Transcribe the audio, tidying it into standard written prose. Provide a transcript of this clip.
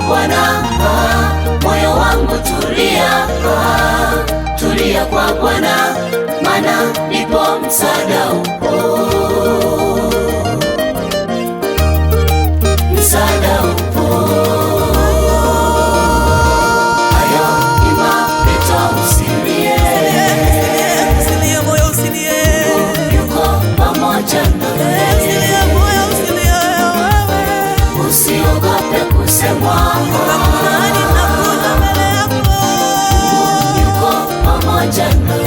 kwa Bwana, moyo wangu tulia, tulia kwa Bwana, maana ndipo msaada upo, msaada upo. Hayo ni mapito, usilie, usilie moyo usilie, yuko pamoja nawe, usiogope kusemwa, hakuna ninakuja mbele yako, yuko pamoja nawe.